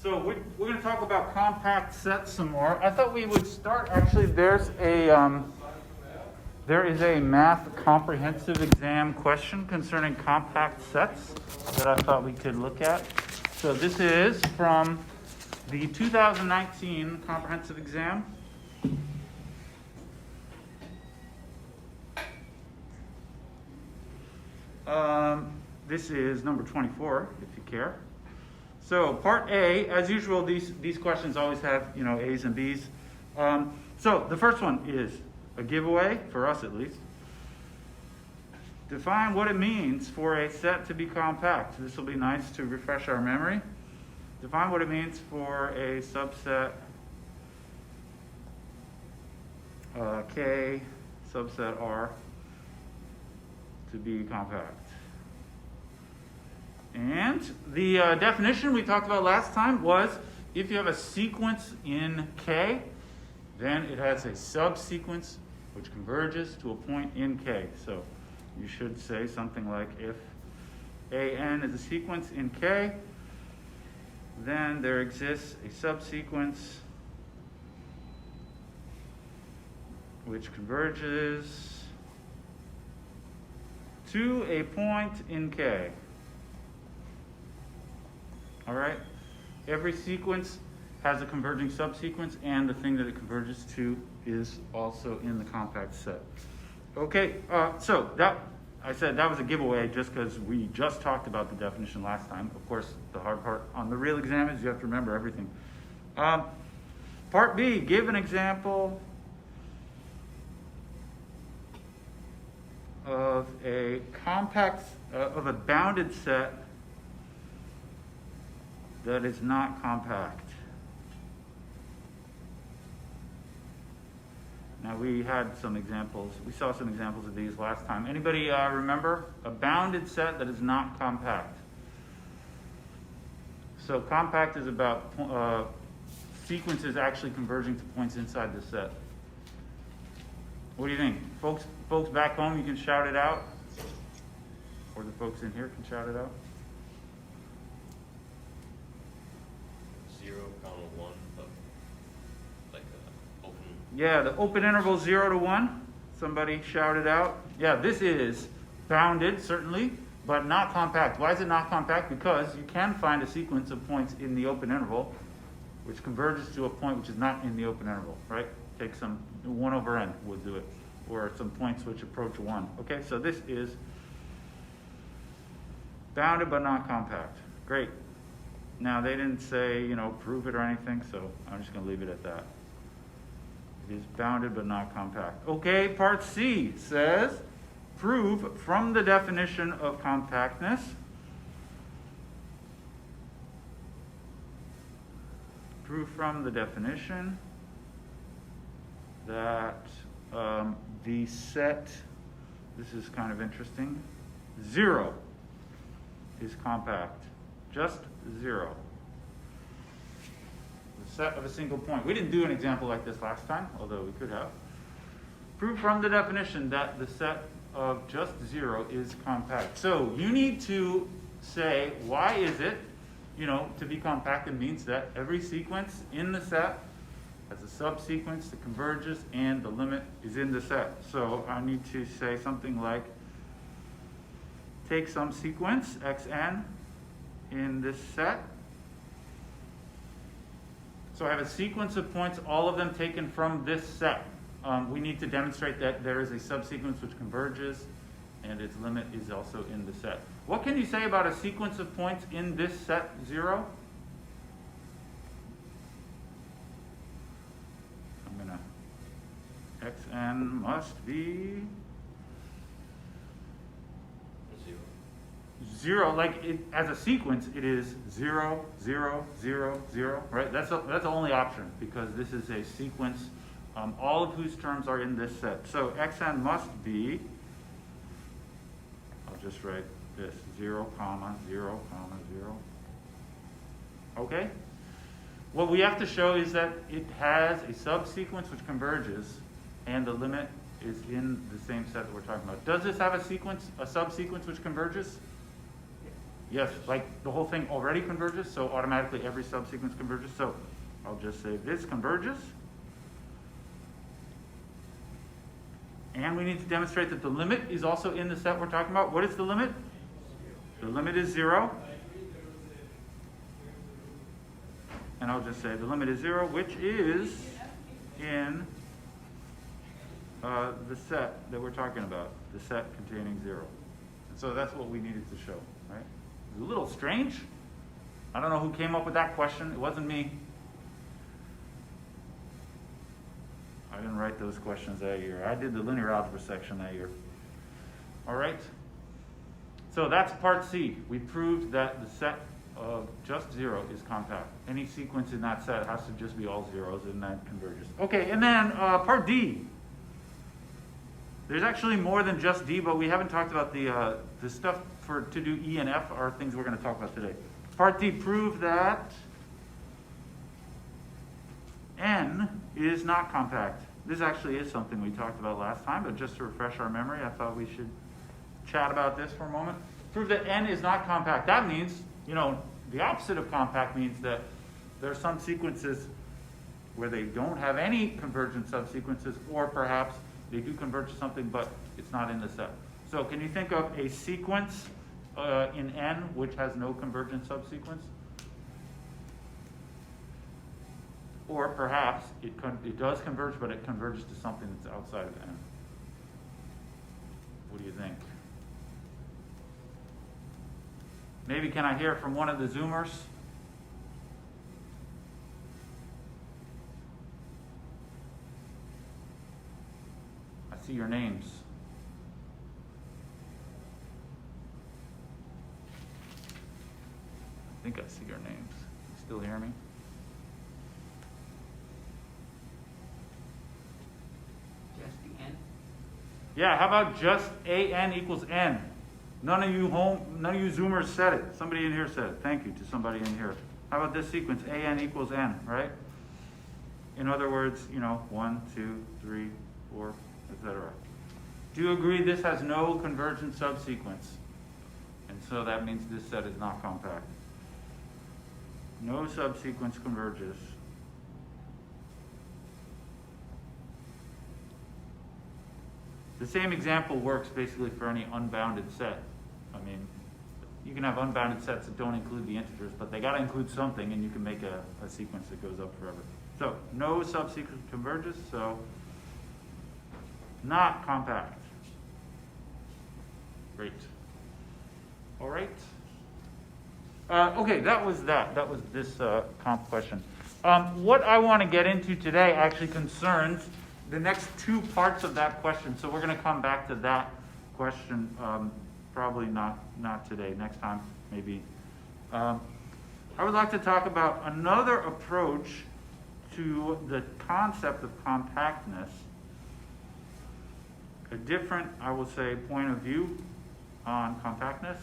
So we're going to talk about compact sets some more. I thought we would start, actually, there is a math comprehensive exam question concerning compact sets that I thought we could look at. So this is from the 2019 comprehensive exam. This is number 24, if you care. So part A, as usual, these questions always have, A's and B's. So the first one is a giveaway, for us at least. Define what it means for a set to be compact. This will be nice to refresh our memory. Define what it means for a subset K, subset R, to be compact. And the definition we talked about last time was if you have a sequence in K, then it has a subsequence which converges to a point in K. So you should say something like if AN is a sequence in K, then there exists a subsequence which converges to a point in K. All right? Every sequence has a converging subsequence, and the thing that it converges to is also in the compact set. Okay, so that I said that was a giveaway just because we just talked about the definition last time. Of course, the hard part on the real exam is you have to remember everything. Part B, give an example of a compact, of a bounded set that is not compact. Now we had some examples, we saw some examples of these last time. Anybody remember? A bounded set that is not compact. So compact is about sequences actually converging to points inside the set. What do you think? Folks back home, you can shout it out? Or the folks in here can shout it out? 0, 1, like open. Yeah, the open interval 0 to 1. Somebody shouted out. Yeah, this is bounded, certainly, but not compact. Why is it not compact? Because you can find a sequence of points in the open interval which converges to a point which is not in the open interval, right? Take some 1 over n would do it, or some points which approach 1. Okay, so this is bounded but not compact. Great. Now, they didn't say, prove it or anything, so I'm just going to leave it at that. It is bounded but not compact. Okay, part C says, prove from the definition of compactness that the set, this is kind of interesting, 0 is compact. Just 0. The set of a single point. We didn't do an example like this last time, although we could have. Prove from the definition that the set of just 0 is compact. So you need to say, why is it, to be compact? It means that every sequence in the set has a subsequence that converges and the limit is in the set. So I need to say something like, take some sequence, xn, in this set. So I have a sequence of points, all of them taken from this set. We need to demonstrate that there is a subsequence which converges and its limit is also in the set. What can you say about a sequence of points in this set 0? I'm going to, xn must be 0, like as a sequence, it is 0, 0, 0, 0, right? That's the only option because this is a sequence, all of whose terms are in this set. So xn must be, I'll just write this, 0, 0, 0. Okay? What we have to show is that it has a subsequence which converges and the limit is in the same set that we're talking about. Does this have a subsequence which converges? Yes, like the whole thing already converges, so automatically every subsequence converges. So I'll just say this converges. And we need to demonstrate that the limit is also in the set we're talking about. What is the limit? The limit is 0. And I'll just say the limit is 0, which is in the set that we're talking about, the set containing 0. And so that's what we needed to show, right? It's a little strange. I don't know who came up with that question. It wasn't me. I didn't write those questions that year. I did the linear algebra section that year. All right? So that's part C. We proved that the set of just 0 is compact. Any sequence in that set has to just be all zeros, and that converges. Okay, and then part D. There's actually more than just D, but we haven't talked about the stuff to do E and F are things we're going to talk about today. Part D, prove that N is not compact. This actually is something we talked about last time, but just to refresh our memory, I thought we should chat about this for a moment. Prove that N is not compact. That means, the opposite of compact means that there are some sequences where they don't have any convergent subsequences, or perhaps they do converge to something, but it's not in the set. So can you think of a sequence in N which has no convergent subsequence? Or perhaps it does converge, but it converges to something that's outside of N. What do you think? Maybe can I hear from one of the Zoomers? I see your names. I think I see your names. You still hear me? Just the N? Yeah, how about just AN equals N? None of you Zoomers said it. Somebody in here said it. Thank you to somebody in here. How about this sequence? AN equals N, right? In other words, 1, 2, 3, 4, etc. Do you agree this has no convergent subsequence? And so that means this set is not compact. No subsequence converges. The same example works basically for any unbounded set. I mean, you can have unbounded sets that don't include the integers, but they got to include something, and you can make a sequence that goes up forever. So no subsequence converges, so not compact. Great. All right. Okay, that was that. That was this comp question. What I want to get into today actually concerns the next two parts of that question. So we're going to come back to that question, probably not today, next time maybe. I would like to talk about another approach to the concept of compactness, a different, I will say, point of view on compactness.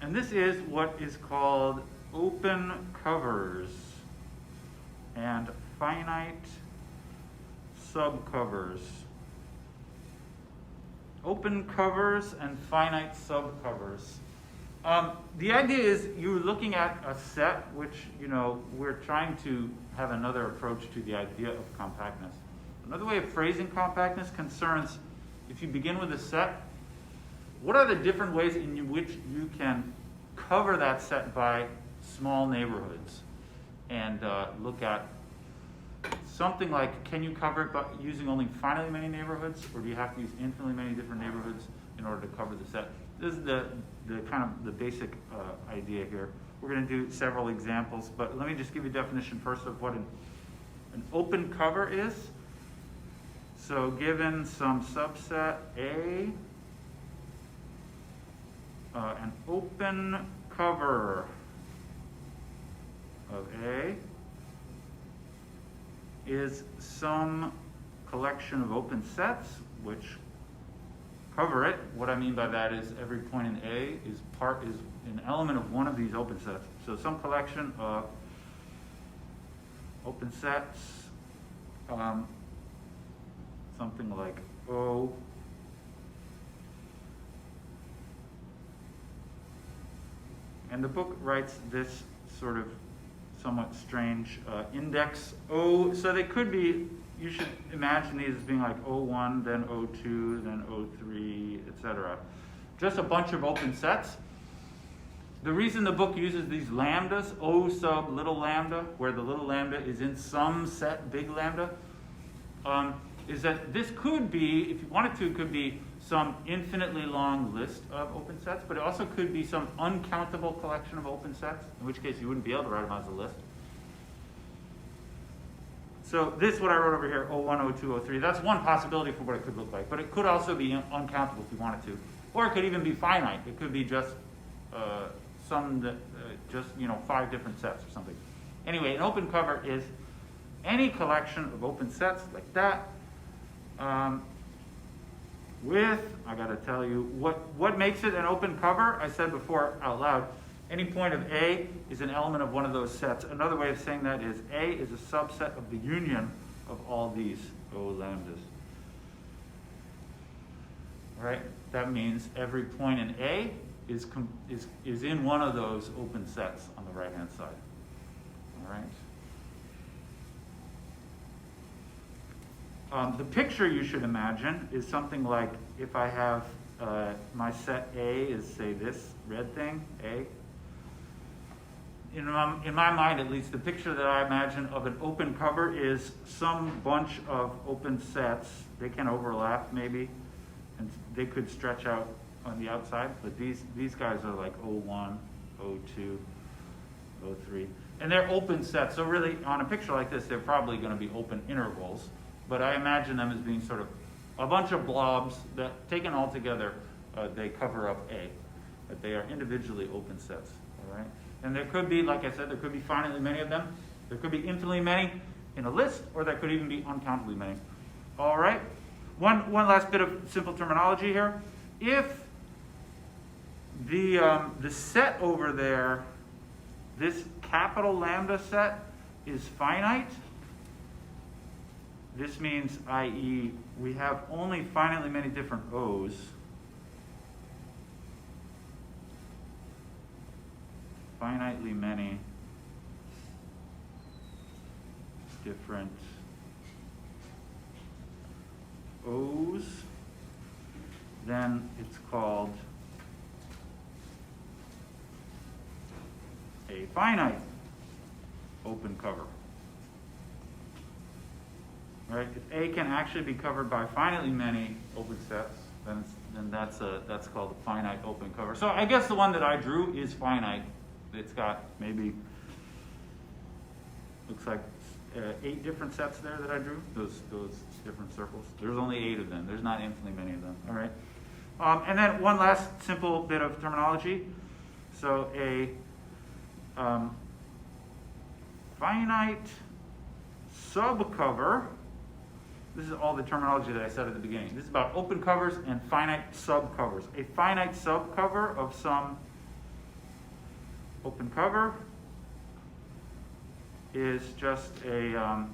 And this is what is called open covers and finite subcovers. Open covers and finite subcovers. The idea is you're looking at a set which, we're trying to have another approach to the idea of compactness. Another way of phrasing compactness concerns, if you begin with a set, what are the different ways in which you can cover that set by small neighborhoods? And look at something like, can you cover it by using only finitely many neighborhoods, or do you have to use infinitely many different neighborhoods in order to cover the set? This is the kind of the basic idea here. We're going to do several examples, but let me just give you a definition first of what an open cover is. So given some subset A, an open cover of A is some collection of open sets which cover it. What I mean by that is every point in A is an element of one of these open sets. So some collection of open sets, something like O And the book writes this sort of somewhat strange index O. So they could be, you should imagine these as being like O1, then O2, then O3, etc. Just a bunch of open sets. The reason the book uses these lambdas, O sub little lambda, where the little lambda is in some set big lambda, is that this could be, if you wanted to, it could be some infinitely long list of open sets, but it also could be some uncountable collection of open sets, in which case you wouldn't be able to write them as a list. So this is what I wrote over here, O1, O2, O3. That's one possibility for what it could look like, but it could also be uncountable if you wanted to. Or it could even be finite. It could be just some that, just 5 different sets or something. Anyway, an open cover is any collection of open sets like that, with, I gotta tell you, what makes it an open cover? I said before out loud, any point of A is an element of one of those sets. Another way of saying that is A is a subset of the union of all these O lambdas. Right? That means every point in A is in one of those open sets on the right-hand side. All right? The picture you should imagine is something like if I have my set A is, say, this red thing, A. In my mind, at least, the picture that I imagine of an open cover is some bunch of open sets. They can overlap, maybe, and they could stretch out on the outside, but these guys are like O1, O2, O3. And they're open sets, so really, on a picture like this, they're probably going to be open intervals. But I imagine them as being sort of a bunch of blobs that, taken all together, they cover up A. But they are individually open sets, all right? And there could be, like I said, there could be finitely many of them. There could be infinitely many in a list, or there could even be uncountably many. All right? One last bit of simple terminology here. If the set over there, this capital lambda set, is finite, this means, i.e., we have only finitely many different O's. Finitely many different O's, then it's called a finite open cover. Right? If A can actually be covered by finitely many open sets, then that's called a finite open cover. So I guess the one that I drew is finite. It's got maybe, looks like 8 different sets there that I drew, those different circles. There's only 8 of them. There's not infinitely many of them. All right. And then one last simple bit of terminology. So a finite subcover. This is all the terminology that I said at the beginning. This is about open covers and finite subcovers. A finite subcover of some open cover is just a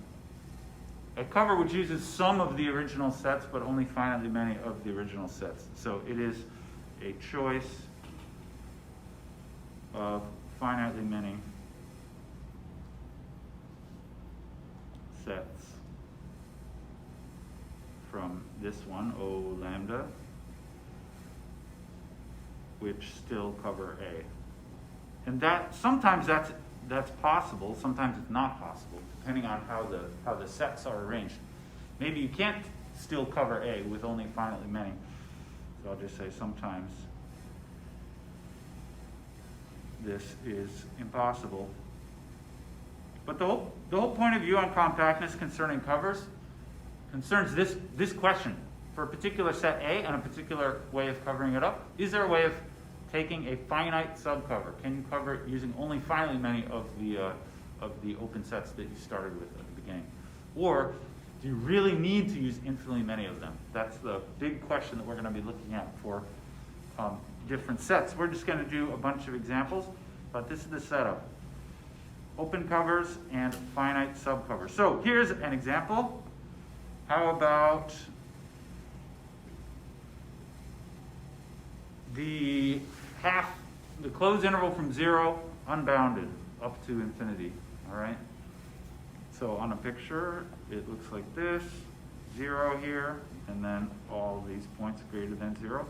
cover which uses some of the original sets, but only finitely many of the original sets. So it is a choice of finitely many sets from this one, O lambda, which still cover A. And that sometimes that's possible, sometimes it's not possible, depending on how the sets are arranged. Maybe you can't still cover A with only finitely many. So I'll just say sometimes this is impossible. But the whole point of view on compactness concerning covers concerns this question. For a particular set A and a particular way of covering it up, is there a way of taking a finite subcover? Can you cover it using only finitely many of the open sets that you started with at the beginning? Or do you really need to use infinitely many of them? That's the big question that we're going to be looking at for different sets. We're just going to do a bunch of examples, but this is the setup. Open covers and finite subcovers. So here's an example. How about the half the closed interval from 0, unbounded, up to infinity, all right? So on a picture, it looks like this, 0 here, and then all these points greater than 0.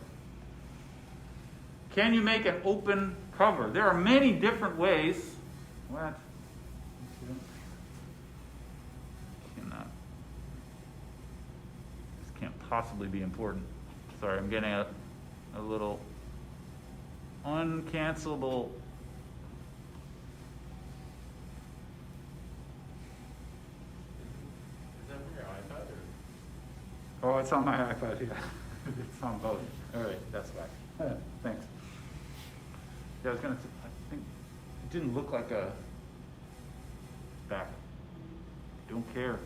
Can you make an open cover? There are many different ways. What? Cannot. This can't possibly be important. Sorry, I'm getting a little uncancelable. Is that for your iPad Oh, it's on my iPad, yeah. It's on both. All right, that's why. Thanks. Yeah, I was gonna, I think, it didn't look like a back. Don't care.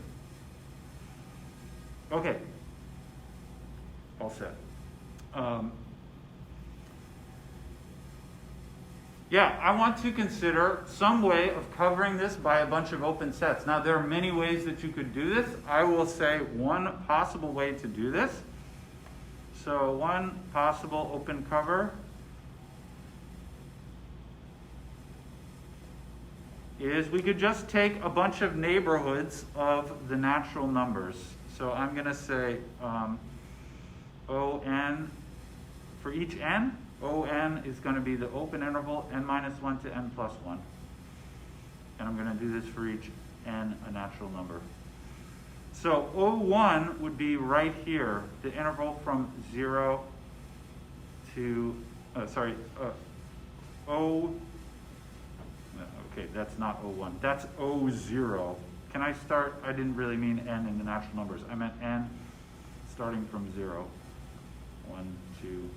Okay. All set. Yeah, I want to consider some way of covering this by a bunch of open sets. Now, there are many ways that you could do this. I will say one possible way to do this. So one possible open cover is we could just take a bunch of neighborhoods of the natural numbers. So I'm going to say ON for each n. ON is going to be the open interval n minus 1 to n plus 1. And I'm going to do this for each n, a natural number. So O1 would be right here, the interval from 0 to, okay, that's not O1, that's O0. Can I start? I didn't really mean n in the natural numbers. I meant n starting from 0. 1, 2,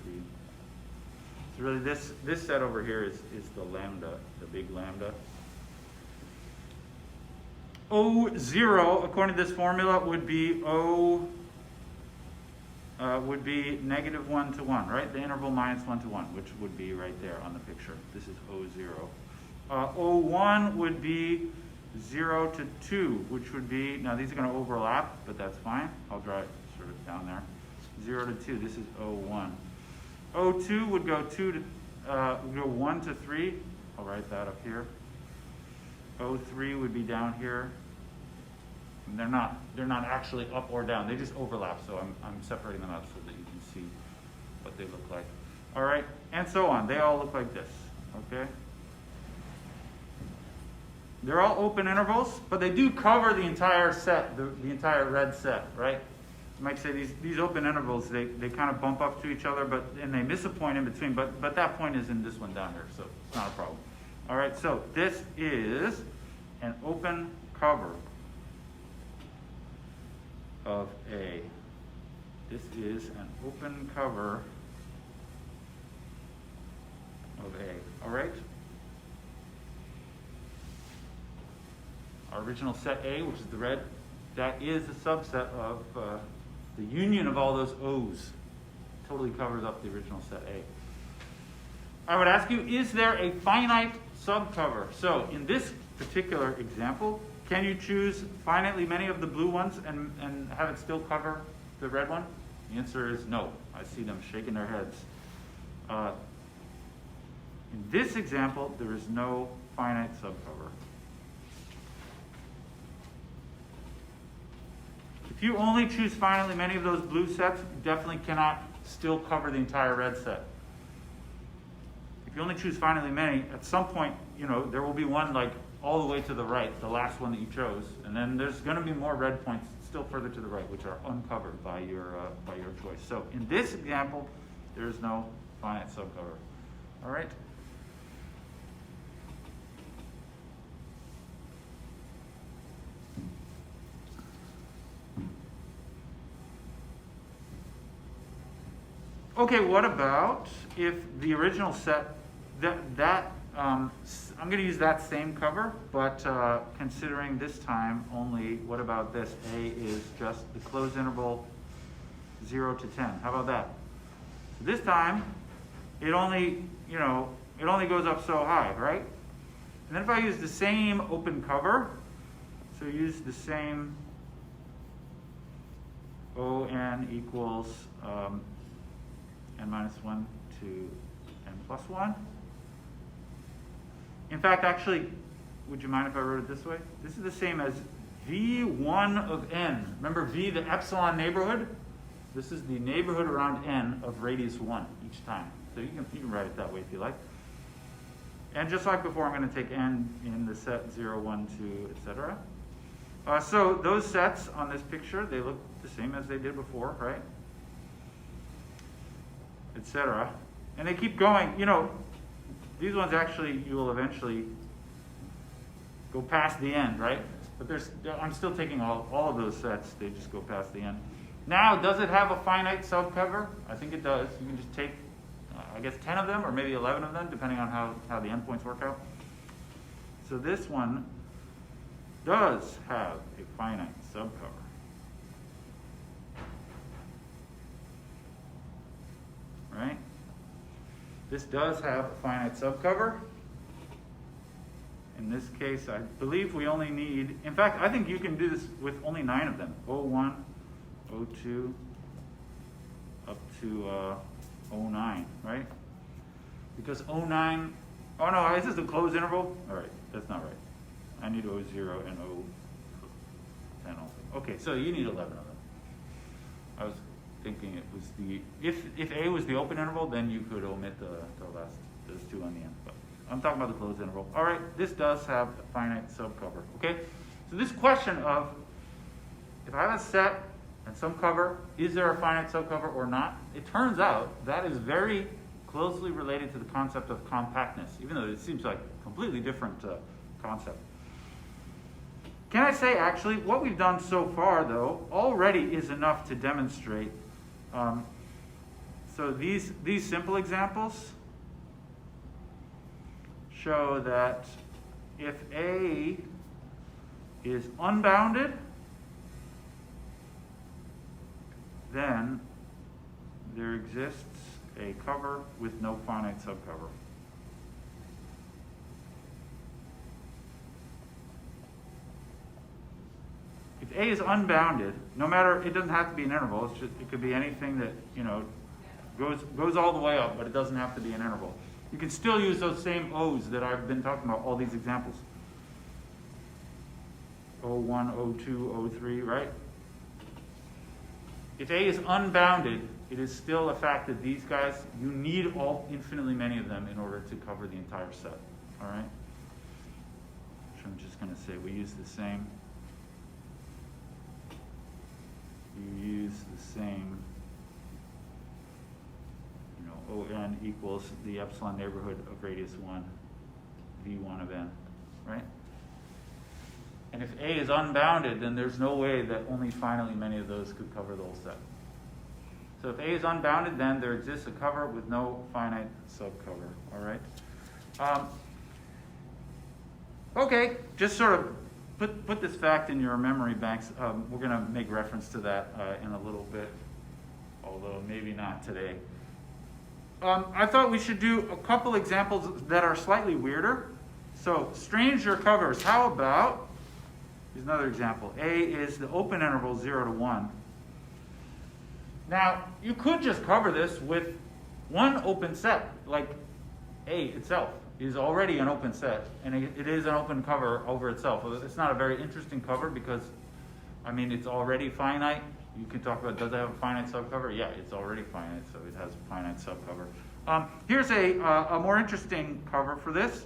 3. So really this set over here is the lambda, the big lambda. O0, according to this formula, would be negative 1 to 1, right? The interval minus 1 to 1, which would be right there on the picture. This is O0. O1 would be 0 to 2, which would be, now these are going to overlap, but that's fine. I'll draw it sort of down there. 0 to 2, this is O1. O2 would go 1 to 3. I'll write that up here. O3 would be down here. And they're not actually up or down. They just overlap. So I'm separating them out so that you can see what they look like. All right, and so on. They all look like this. Okay. They're all open intervals, but they do cover the entire set, the entire red set, right? You might say these open intervals, they kind of bump up to each other, and they miss a point in between, but that point is in this one down here, so it's not a problem. All right, so this is an open cover of A. This is an open cover of A. All right? Our original set A, which is the red, that is a subset of the union of all those O's. Totally covers up the original set A. I would ask you, is there a finite subcover? So in this particular example, can you choose finitely many of the blue ones and have it still cover the red one? The answer is no. I see them shaking their heads. In this example, there is no finite subcover. If you only choose finitely many of those blue sets, you definitely cannot still cover the entire red set. If you only choose finitely many, at some point, there will be one like all the way to the right, the last one that you chose, and then there's going to be more red points still further to the right, which are uncovered by your choice. So in this example, there is no finite subcover. All right. Okay, what about if the original set, I'm going to use that same cover, but considering this time only, what about this? A is just the closed interval 0 to 10. How about that? So this time, it only goes up so high, right? And then if I use the same open cover, so use the same ON equals n minus 1 to n plus 1. In fact, actually, would you mind if I wrote it this way? This is the same as v1 of n. Remember v, the epsilon neighborhood? This is the neighborhood around n of radius 1 each time. So you can write it that way if you like. And just like before, I'm going to take n in the set 0, 1, 2, etc. So those sets on this picture, they look the same as they did before, right? Etc. And they keep going. You know, these ones actually, you will eventually go past the end, right? But I'm still taking all of those sets. They just go past the end. Now, does it have a finite subcover? I think it does. You can just take, I guess, 10 of them or maybe 11 of them, depending on how the endpoints work out. So this one does have a finite subcover. Right? This does have a finite subcover. In this case, I believe we only need, in fact, I think you can do this with only 9 of them. 01, 02, up to 09, right? Because 09, oh no, is this the closed interval? All right, that's not right. I need 00 and 010 also. Okay, so you need 11 of them. I was thinking it was the, if A was the open interval, then you could omit the last, those 2 on the end. But I'm talking about the closed interval. All right, this does have a finite subcover, okay? So this question of, if I have a set and some cover, is there a finite subcover or not? It turns out that is very closely related to the concept of compactness, even though it seems like a completely different concept. Can I say, actually, what we've done so far, though, already is enough to demonstrate. So these simple examples show that if A is unbounded, then there exists a cover with no finite subcover. If A is unbounded, no matter, it doesn't have to be an interval, it's just, it could be anything that, you know, goes all the way up, but it doesn't have to be an interval. You can still use those same O's that I've been talking about, all these examples. 01, 02, 03, right? If A is unbounded, it is still a fact that these guys, you need infinitely many of them in order to cover the entire set, all right? So I'm just going to say we use the same. You use the same, you know, ON equals the epsilon neighborhood of radius 1, V1 of n, right? And if A is unbounded, then there's no way that only finally many of those could cover the whole set. So if A is unbounded, then there exists a cover with no finite subcover, all right? Okay, just sort of put this fact in your memory banks. We're going to make reference to that in a little bit, although maybe not today. I thought we should do a couple examples that are slightly weirder. So stranger covers. How about, here's another example. A is the open interval 0 to 1. Now, you could just cover this with one open set, like A itself is already an open set, and it is an open cover over itself. It's not a very interesting cover because, I mean, it's already finite. You can talk about, does it have a finite subcover? Yeah, it's already finite, so it has a finite subcover. Here's a more interesting cover for this.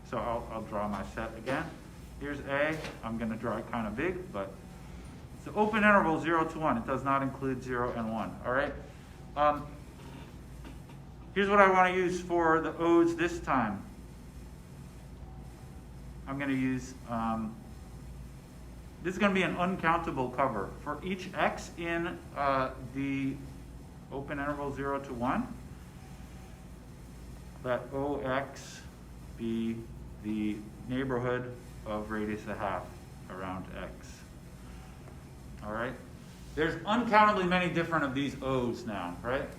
So I'll draw my set again. Here's A. I'm going to draw it kind of big, but it's an open interval 0 to 1. It does not include 0 and 1. All right? Here's what I want to use for the O's this time. I'm going to use, this is going to be an uncountable cover. For each x in the open interval 0 to 1, let OX be the neighborhood of radius 1/2 around x. All right? There's uncountably many different of these O's now, right?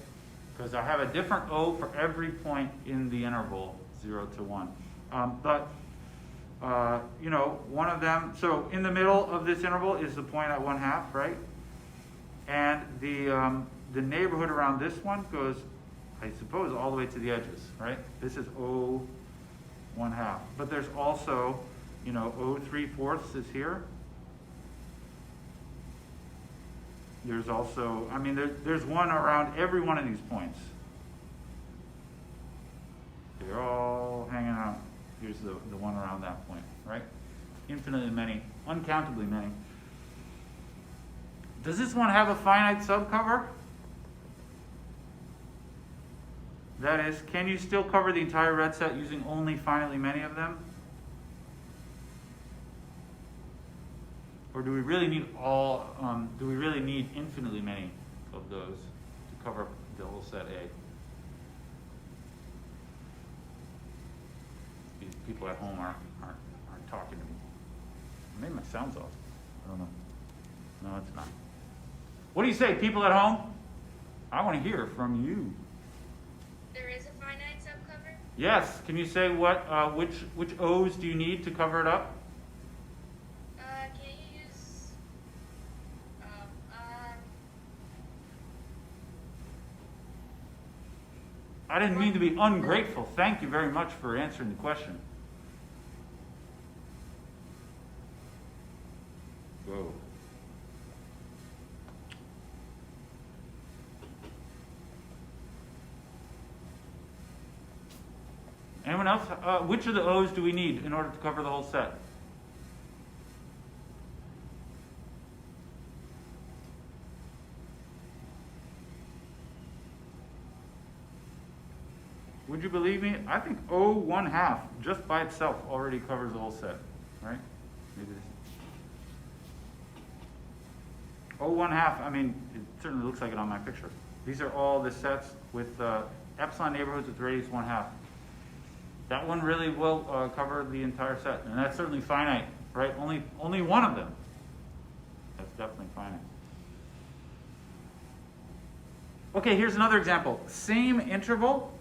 Because I have a different O for every point in the interval 0 to 1. You know, one of them, so in the middle of this interval is the point at 1/2, right? And the neighborhood around this one goes I suppose, all the way to the edges, right? This is O 1/2. But there's also, you know, O 3/4 is here. There's also, I mean, there's one around every one of these points. They're all hanging out. Here's the one around that point, right? Infinitely many, uncountably many. Does this one have a finite subcover? That is, can you still cover the entire red set using only finitely many of them? Or do we really need do we really need infinitely many of those to cover the whole set A? These people at home aren't talking to me. Maybe my sound's off. I don't know. No, it's not. What do you say, people at home? I want to hear from you. There is a finite subcover? Yes. Can you say which O's do you need to cover it up? Can you use I didn't mean to be ungrateful. Thank you very much for answering the question. Whoa. Anyone else? Which of the O's do we need in order to cover the whole set? Would you believe me? I think O 1/2 just by itself already covers the whole set, right? Maybe this. O 1/2, I mean, it certainly looks like it on my picture. These are all the sets with epsilon neighborhoods with radius 1/2. That one really will cover the entire set, and that's certainly finite, right? Only one of them. That's definitely finite. Okay, here's another example. Same interval,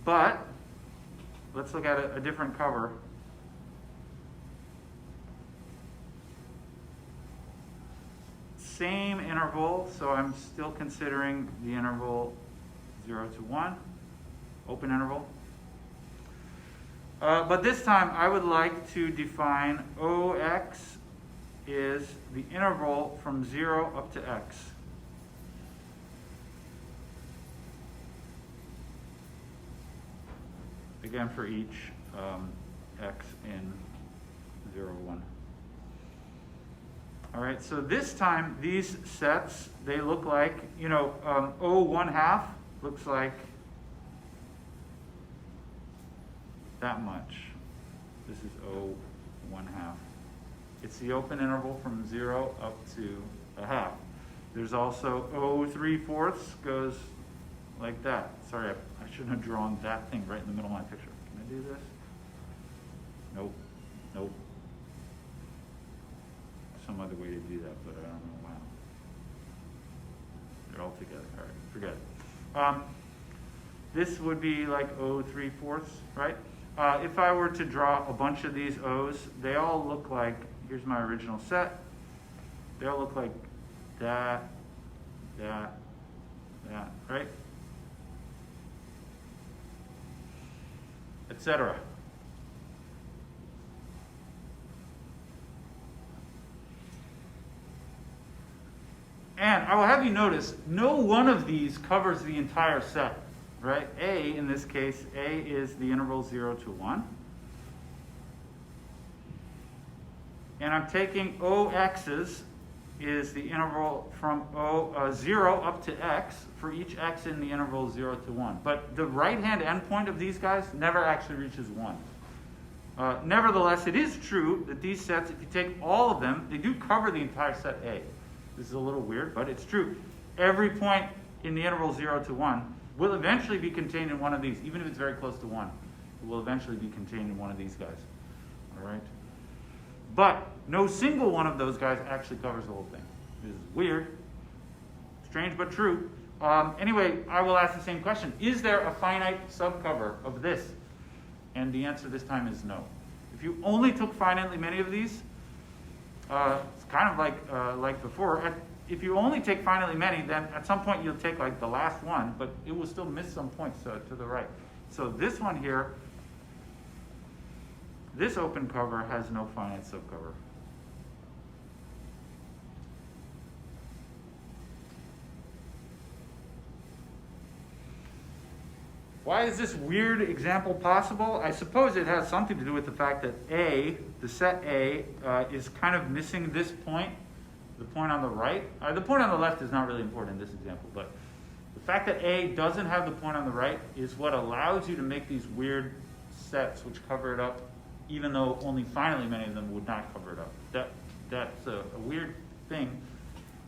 but let's look at a different cover. Same interval, so I'm still considering the interval 0 to 1, open interval. But this time I would like to define OX is the interval from 0 up to x. Again, for each x in 0, 1. All right, so this time these sets, they look like, you know, O 1/2 looks like that much. This is O 1/2. It's the open interval from 0 up to 1/2. There's also O 3/4 goes like that. Sorry, I shouldn't have drawn that thing right in the middle of my picture. Can I do this? Nope. Nope. Some other way to do that, but I don't know how. They're all together. All right, forget it. This would be like O 3/4, right? If I were to draw a bunch of these O's, they all look like, here's my original set. They all look like that, right? Etc. And I will have you notice, no one of these covers the entire set, right? A, in this case, A is the interval 0 to 1. And I'm taking OX's is the interval from 0 up to x for each x in the interval 0 to 1. But the right-hand endpoint of these guys never actually reaches 1. Nevertheless, it is true that these sets, if you take all of them, they do cover the entire set A. This is a little weird, but it's true. Every point in the interval 0 to 1 will eventually be contained in one of these, even if it's very close to 1. It will eventually be contained in one of these guys. All right? But no single one of those guys actually covers the whole thing. This is weird, strange, but true. Anyway, I will ask the same question. Is there a finite subcover of this? And the answer this time is no. If you only took finitely many of these, it's kind of like before. if you only take finitely many, then at some point you'll take like the last one, but it will still miss some points to the right. So this one here, this open cover has no finite subcover. Why is this weird example possible? I suppose it has something to do with the fact that A, the set A, is kind of missing this point, the point on the right. The point on the left is not really important in this example, but the fact that A doesn't have the point on the right is what allows you to make these weird sets which cover it up, even though only finitely many of them would not cover it up. That's a weird thing,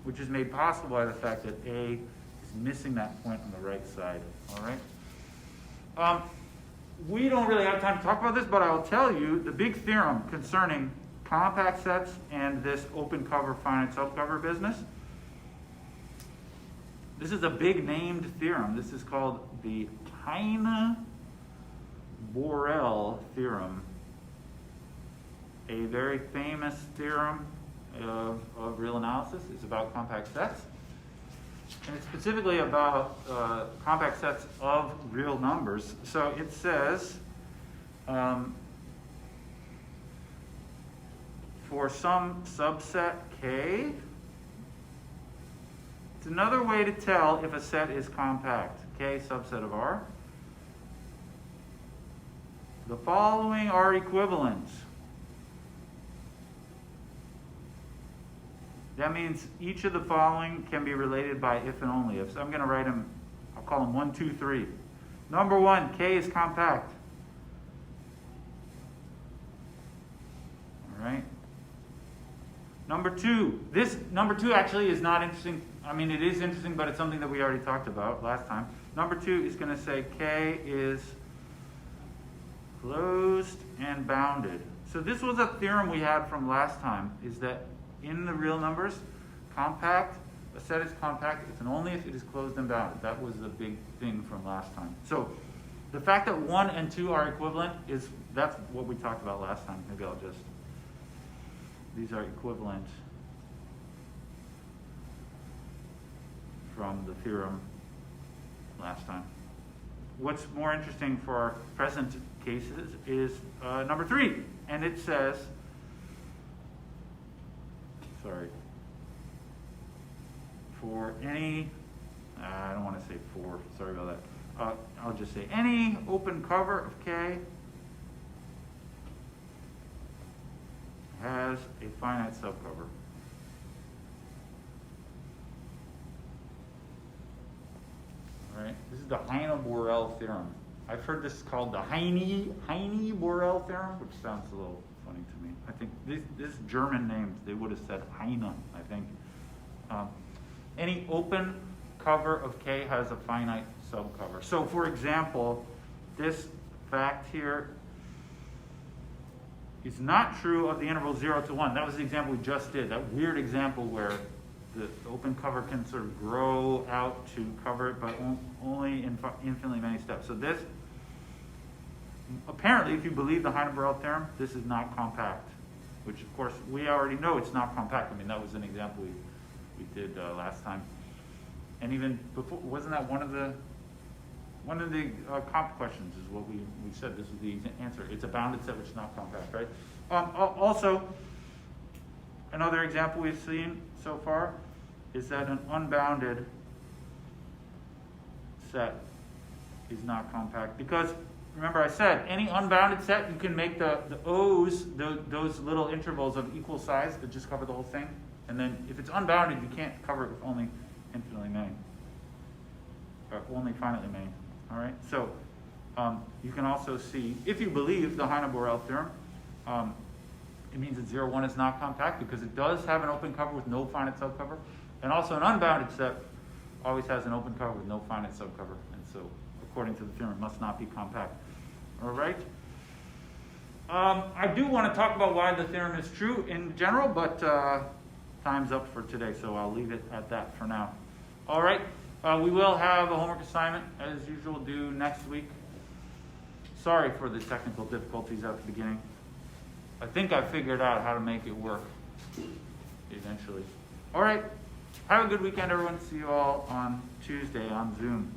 which is made possible by the fact that A is missing that point on the right side. All right. We don't really have time to talk about this, but I'll tell you the big theorem concerning compact sets and this open cover finite subcover business. This is a big named theorem. This is called the Heine-Borel theorem, a very famous theorem of real analysis. It's about compact sets. And it's specifically about compact sets of real numbers. So it says, for some subset K, it's another way to tell if a set is compact. K subset of R. The following are equivalent. That means each of the following can be related by if and only if. So I'm going to write them, I'll call them 1, 2, 3. Number 1, K is compact. All right. Number 2, this number 2 actually is not interesting. I mean, it is interesting, but it's something that we already talked about last time. Number 2 is going to say K is closed and bounded. So this was a theorem we had from last time, is that in the real numbers, compact, a set is compact, it's an only if it is closed and bounded. That was the big thing from last time. So the fact that 1 and 2 are equivalent that's what we talked about last time. Maybe I'll just, these are equivalent from the theorem last time. What's more interesting for our present cases is number 3, and it says, for any, I don't want to say for, sorry about that. I'll just say any open cover of K has a finite subcover. All right, this is the Heine-Borel theorem. I've heard this called the Heine-Borel theorem, which sounds a little funny to me. I think this German names, they would have said Heine, I think. Any open cover of K has a finite subcover. So for example, this fact here is not true of the interval 0 to 1. That was the example we just did, that weird example where the open cover can sort of grow out to cover it, but only in infinitely many steps. So this, apparently, if you believe the Heine-Borel theorem, this is not compact, which of course we already know it's not compact. I mean, that was an example we did last time. And even before, wasn't that one of the comp questions is what we said, this was the answer. It's a bounded set which is not compact, right? Also, another example we've seen so far is that an unbounded set is not compact. Because, remember I said, any unbounded set, you can make the O's, those little intervals of equal size that just cover the whole thing. And then if it's unbounded, you can't cover it with only infinitely many. Or only finitely many. All right? So you can also see, if you believe the Heine-Borel theorem, it means that 0, 1 is not compact because it does have an open cover with no finite subcover. And also an unbounded set always has an open cover with no finite subcover. And so, according to the theorem, it must not be compact. All right? I do want to talk about why the theorem is true in general, but time's up for today, so I'll leave it at that for now. All right? We will have a homework assignment, as usual, due next week. Sorry for the technical difficulties at the beginning. I think I figured out how to make it work eventually. All right. Have a good weekend, everyone. See you all on Tuesday on Zoom.